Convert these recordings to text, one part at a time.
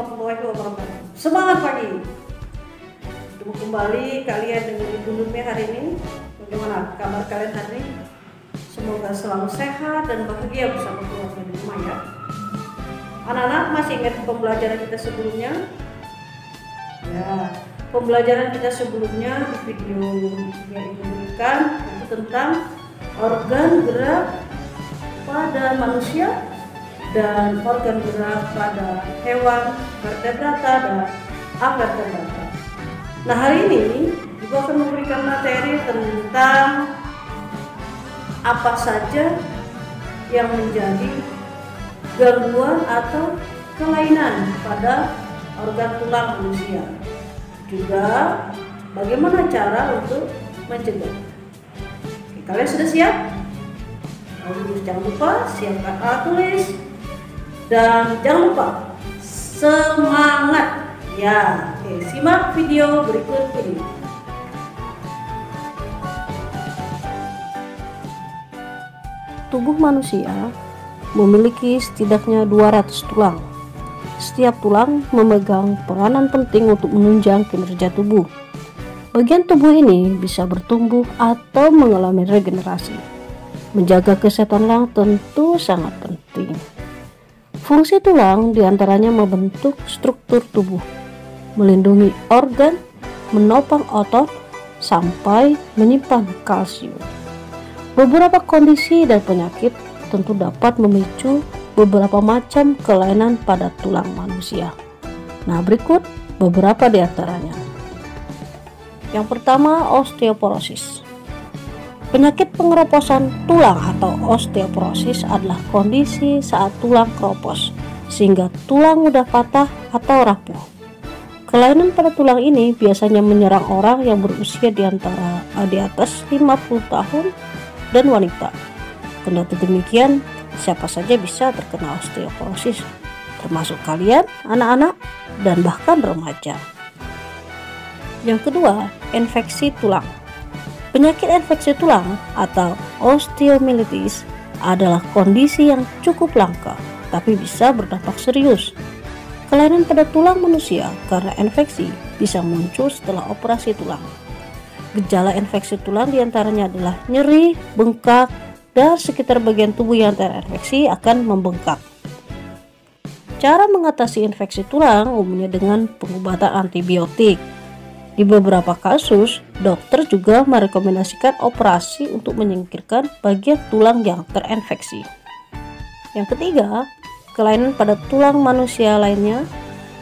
warahmatullahi wabarakatuh. Semangat pagi. Bertemu kembali kalian dengan Ibu Nurmi hari ini. Bagaimana kabar kalian hari ini? Semoga selalu sehat dan bahagia bersama keluarga di rumah ya. Anak-anak masih ingat pembelajaran kita sebelumnya? Ya, pembelajaran kita sebelumnya di video yang Ibu berikan itu tentang organ gerak pada manusia dan organ gerak pada hewan vertebrata dan avertebrata. Nah, hari ini Ibu akan memberikan materi tentang apa saja yang menjadi gangguan atau kelainan pada organ tulang manusia. Juga bagaimana cara untuk mencegah. Oke, kalian sudah siap? Jangan lupa siapkan alat tulis dan jangan lupa semangat ya. Oke, simak video berikut ini. Tubuh manusia memiliki setidaknya 200 tulang. Setiap tulang memegang peranan penting untuk menunjang kinerja tubuh. Bagian tubuh ini bisa bertumbuh atau mengalami regenerasi. Menjaga kesehatan tulang tentu sangat penting. Fungsi tulang diantaranya membentuk struktur tubuh, melindungi organ, menopang otot, sampai menyimpan kalsium. Beberapa kondisi dan penyakit tentu dapat memicu beberapa macam kelainan pada tulang manusia. Nah, berikut beberapa di antaranya. Yang pertama, osteoporosis. Penyakit pengeroposan tulang atau osteoporosis adalah kondisi saat tulang keropos sehingga tulang mudah patah atau rapuh. Kelainan pada tulang ini biasanya menyerang orang yang berusia di atas 50 tahun dan wanita. Kendati demikian, siapa saja bisa terkena osteoporosis, termasuk kalian, anak-anak, dan bahkan remaja. Yang kedua, infeksi tulang. Penyakit infeksi tulang atau osteomyelitis adalah kondisi yang cukup langka, tapi bisa berdampak serius. Kelainan pada tulang manusia karena infeksi bisa muncul setelah operasi tulang. Gejala infeksi tulang diantaranya adalah nyeri, bengkak, dan sekitar bagian tubuh yang terinfeksi akan membengkak. Cara mengatasi infeksi tulang umumnya dengan pengobatan antibiotik. Di beberapa kasus, dokter juga merekomendasikan operasi untuk menyingkirkan bagian tulang yang terinfeksi. Yang ketiga, kelainan pada tulang manusia lainnya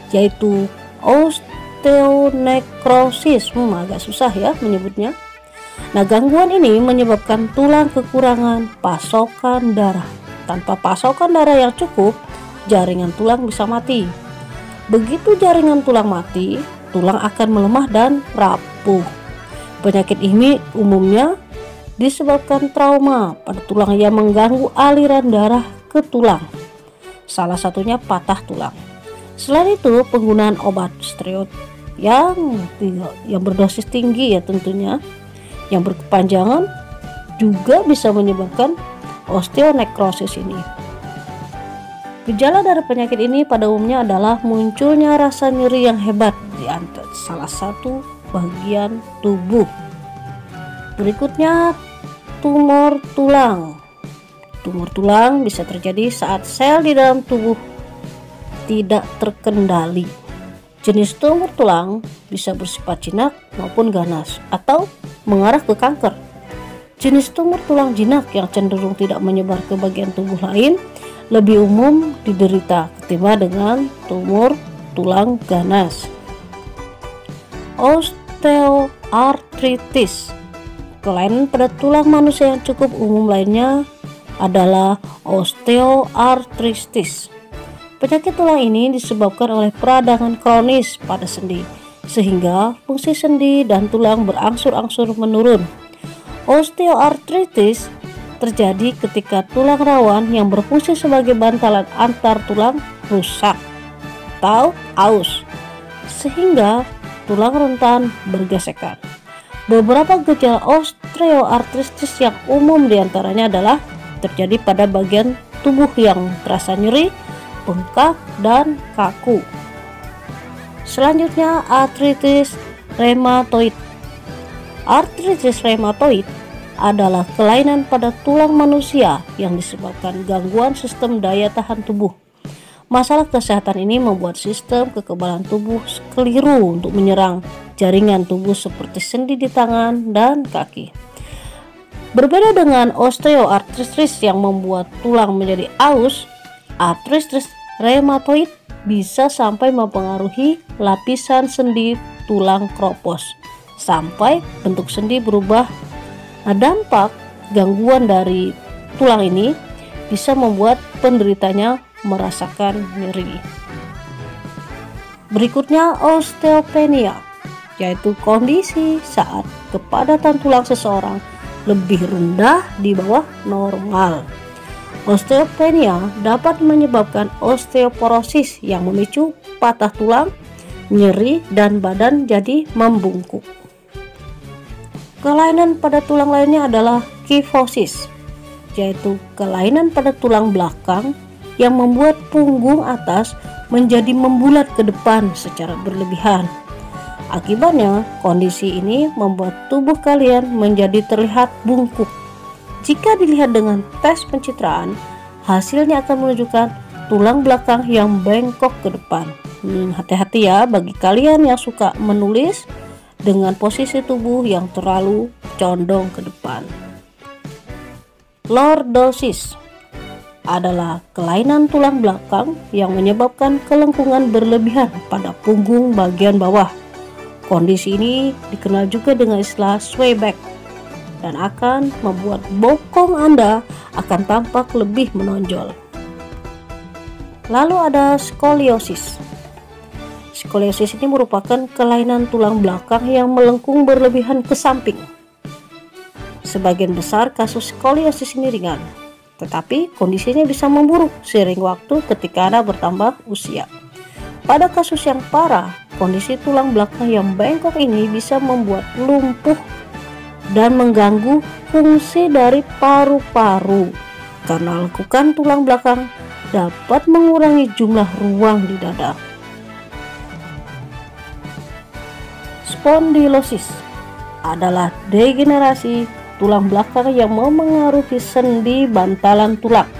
yaitu osteonekrosis. Agak susah ya menyebutnya. Nah, gangguan ini menyebabkan tulang kekurangan pasokan darah. Tanpa pasokan darah yang cukup, jaringan tulang bisa mati. Begitu jaringan tulang mati, tulang akan melemah dan rapuh. Penyakit ini umumnya disebabkan trauma pada tulang yang mengganggu aliran darah ke tulang. Salah satunya patah tulang. Selain itu, penggunaan obat steroid yang berdosis tinggi ya tentunya, yang berkepanjangan juga bisa menyebabkan osteonekrosis ini. Gejala dari penyakit ini pada umumnya adalah munculnya rasa nyeri yang hebat di salah satu bagian tubuh. Berikutnya, tumor tulang. Tumor tulang bisa terjadi saat sel di dalam tubuh tidak terkendali. Jenis tumor tulang bisa bersifat jinak maupun ganas atau mengarah ke kanker. Jenis tumor tulang jinak yang cenderung tidak menyebar ke bagian tubuh lain lebih umum diderita ketimbang dengan tumor tulang ganas. Osteoartritis. Kelainan pada tulang manusia yang cukup umum lainnya adalah osteoartritis. Penyakit tulang ini disebabkan oleh peradangan kronis pada sendi, sehingga fungsi sendi dan tulang berangsur-angsur menurun. Osteoartritis terjadi ketika tulang rawan yang berfungsi sebagai bantalan antar tulang rusak atau aus, sehingga tulang rentan bergesekan. Beberapa gejala osteoartritis yang umum diantaranya adalah terjadi pada bagian tubuh yang terasa nyeri, bengkak, dan kaku. Selanjutnya, artritis rheumatoid. Artritis rheumatoid adalah kelainan pada tulang manusia yang disebabkan gangguan sistem daya tahan tubuh. Masalah kesehatan ini membuat sistem kekebalan tubuh keliru untuk menyerang jaringan tubuh seperti sendi di tangan dan kaki. Berbeda dengan osteoartritis yang membuat tulang menjadi aus, artritis rheumatoid bisa sampai mempengaruhi lapisan sendi tulang kropos sampai bentuk sendi berubah. Dampak gangguan dari tulang ini bisa membuat penderitanya merasakan nyeri. Berikutnya, osteopenia, yaitu kondisi saat kepadatan tulang seseorang lebih rendah di bawah normal. Osteopenia dapat menyebabkan osteoporosis yang memicu patah tulang, nyeri, dan badan jadi membungkuk. Kelainan pada tulang lainnya adalah kifosis, yaitu kelainan pada tulang belakang yang membuat punggung atas menjadi membulat ke depan secara berlebihan. Akibatnya, kondisi ini membuat tubuh kalian menjadi terlihat bungkuk. Jika dilihat dengan tes pencitraan, hasilnya akan menunjukkan tulang belakang yang bengkok ke depan. Hati-hati ya bagi kalian yang suka menulis dengan posisi tubuh yang terlalu condong ke depan. Lordosis adalah kelainan tulang belakang yang menyebabkan kelengkungan berlebihan pada punggung bagian bawah. Kondisi ini dikenal juga dengan istilah sway back dan akan membuat bokong Anda akan tampak lebih menonjol. Lalu ada skoliosis. Skoliosis ini merupakan kelainan tulang belakang yang melengkung berlebihan ke samping. Sebagian besar kasus skoliosis ini ringan, tetapi kondisinya bisa memburuk seiring waktu ketika Anda bertambah usia. Pada kasus yang parah, kondisi tulang belakang yang bengkok ini bisa membuat lumpuh dan mengganggu fungsi dari paru-paru. Karena lekukan tulang belakang dapat mengurangi jumlah ruang di dada. Spondylosis adalah degenerasi tulang belakang yang memengaruhi sendi bantalan tulang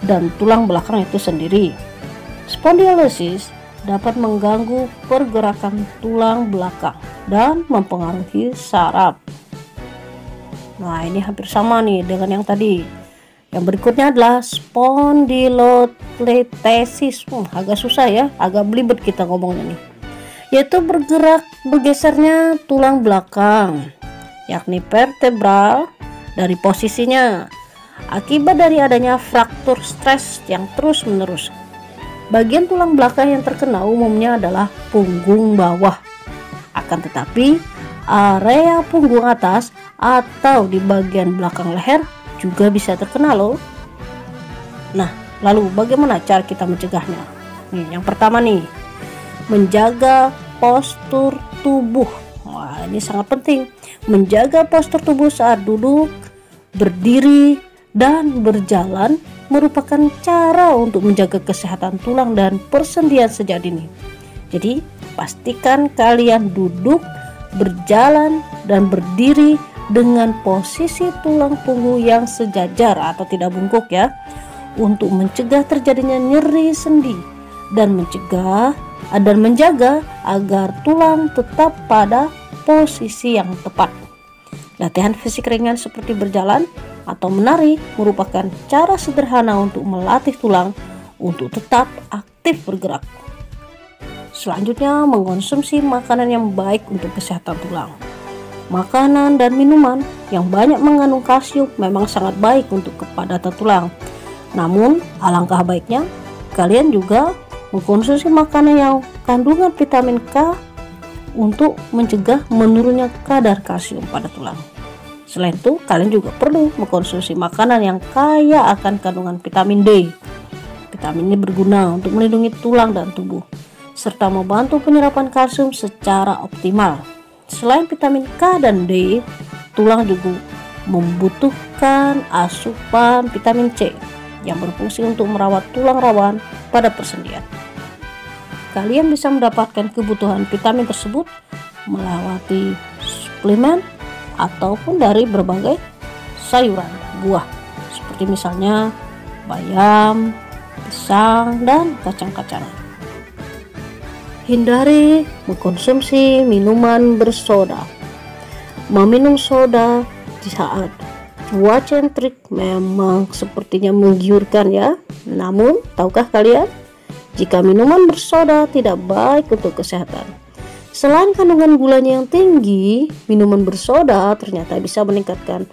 dan tulang belakang itu sendiri. Spondylosis dapat mengganggu pergerakan tulang belakang dan mempengaruhi saraf. Nah, ini hampir sama nih dengan yang tadi. Yang berikutnya adalah spondylolisthesis. Agak susah ya, agak belibet kita ngomongnya nih. Yaitu bergesernya tulang belakang, yakni vertebral dari posisinya akibat dari adanya fraktur stres yang terus-menerus. Bagian tulang belakang yang terkena umumnya adalah punggung bawah. Akan tetapi, area punggung atas atau di bagian belakang leher juga bisa terkena loh. Nah, lalu bagaimana cara kita mencegahnya? Nih, yang pertama nih, menjaga postur tubuh. Wah, ini sangat penting. Menjaga postur tubuh saat duduk, berdiri, dan berjalan merupakan cara untuk menjaga kesehatan tulang dan persendian sejak dini. Jadi, pastikan kalian duduk, berjalan, dan berdiri dengan posisi tulang punggung yang sejajar atau tidak bungkuk ya, untuk mencegah terjadinya nyeri sendi dan menjaga agar tulang tetap pada posisi yang tepat. Latihan fisik ringan seperti berjalan atau menari merupakan cara sederhana untuk melatih tulang untuk tetap aktif bergerak. Selanjutnya, mengkonsumsi makanan yang baik untuk kesehatan tulang. Makanan dan minuman yang banyak mengandung kalsium memang sangat baik untuk kepadatan tulang. Namun, alangkah baiknya kalian juga mengkonsumsi makanan yang kandungan vitamin K untuk mencegah menurunnya kadar kalsium pada tulang. Selain itu, kalian juga perlu mengkonsumsi makanan yang kaya akan kandungan vitamin D. Vitamin ini berguna untuk melindungi tulang dan tubuh, serta membantu penyerapan kalsium secara optimal. Selain vitamin K dan D, tulang juga membutuhkan asupan vitamin C yang berfungsi untuk merawat tulang rawan pada persendian. kalian bisa mendapatkan kebutuhan vitamin tersebut melewati suplemen ataupun dari berbagai sayuran, buah, seperti misalnya bayam, pisang, dan kacang-kacangan. Hindari mengkonsumsi minuman bersoda. Meminum soda di saat cuaca yang terik memang sepertinya menggiurkan ya. Namun, tahukah kalian jika minuman bersoda tidak baik untuk kesehatan? Selain kandungan gulanya yang tinggi, minuman bersoda ternyata bisa meningkatkan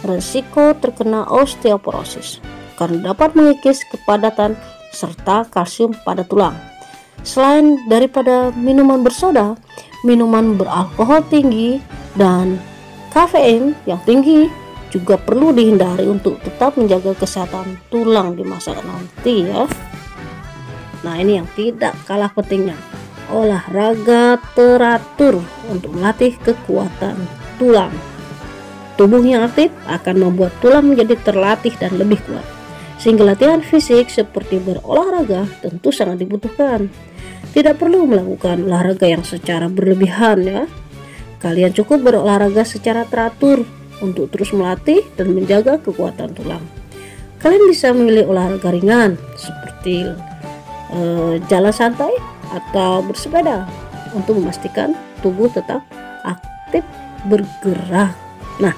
risiko terkena osteoporosis karena dapat mengikis kepadatan serta kalsium pada tulang. Selain daripada minuman bersoda, minuman beralkohol tinggi dan kafein yang tinggi juga perlu dihindari untuk tetap menjaga kesehatan tulang di masa nanti ya. Nah, ini yang tidak kalah pentingnya, olahraga teratur untuk melatih kekuatan tulang. Tubuh yang aktif akan membuat tulang menjadi terlatih dan lebih kuat, sehingga latihan fisik seperti berolahraga tentu sangat dibutuhkan. Tidak perlu melakukan olahraga yang secara berlebihan ya. Kalian cukup berolahraga secara teratur untuk terus melatih dan menjaga kekuatan tulang. Kalian bisa memilih olahraga ringan seperti jalan santai atau bersepeda untuk memastikan tubuh tetap aktif bergerak. Nah,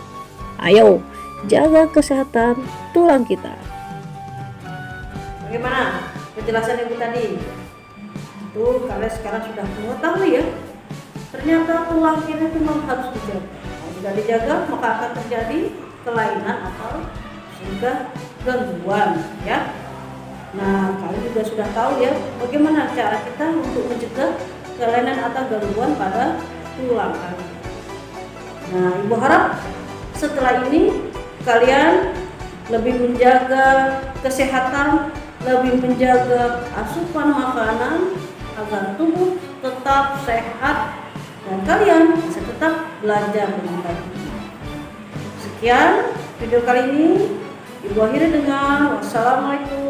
ayo jaga kesehatan tulang kita. Bagaimana penjelasan ibu tadi? Itu kalian sekarang sudah mengetahui ya, ternyata tulang kita itu memang harus dijaga. Kalau tidak dijaga maka akan terjadi kelainan atau sehingga gangguan ya. Nah, kalian juga sudah tahu ya bagaimana cara kita untuk mencegah kelainan atau gangguan pada tulang kalian. Nah, ibu harap setelah ini kalian lebih menjaga kesehatan, lebih menjaga asupan makanan agar tubuh tetap sehat dan kalian bisa tetap belajar dengan baik. Sekian video kali ini, ibu akhiri dengan wassalamualaikum